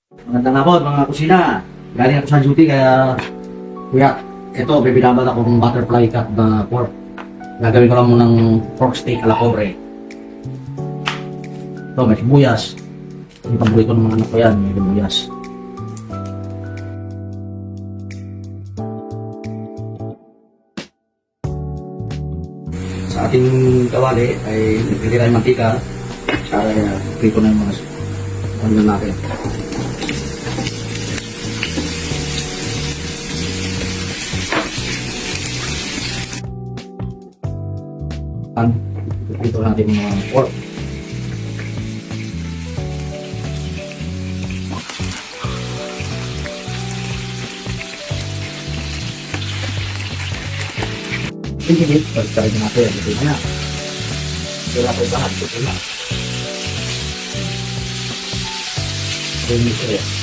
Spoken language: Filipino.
Magandang hapon mga kusina. Galing ako sa duty kaya kuya, ito bibinaban ako ng butterfly cut na pork. Gagawin ko lang munang pork steak ala pobre. Ito may sibuyas. Yung paborito ng mga anak ko yan, may sibuyas. Sa ating kawali ay nagpili tayong mantika para prito na yung mga ano natin. Dito natin mga pork. Hindi, pagkain natin. Ito na. Ito na po lahat. Ito na. Ito na.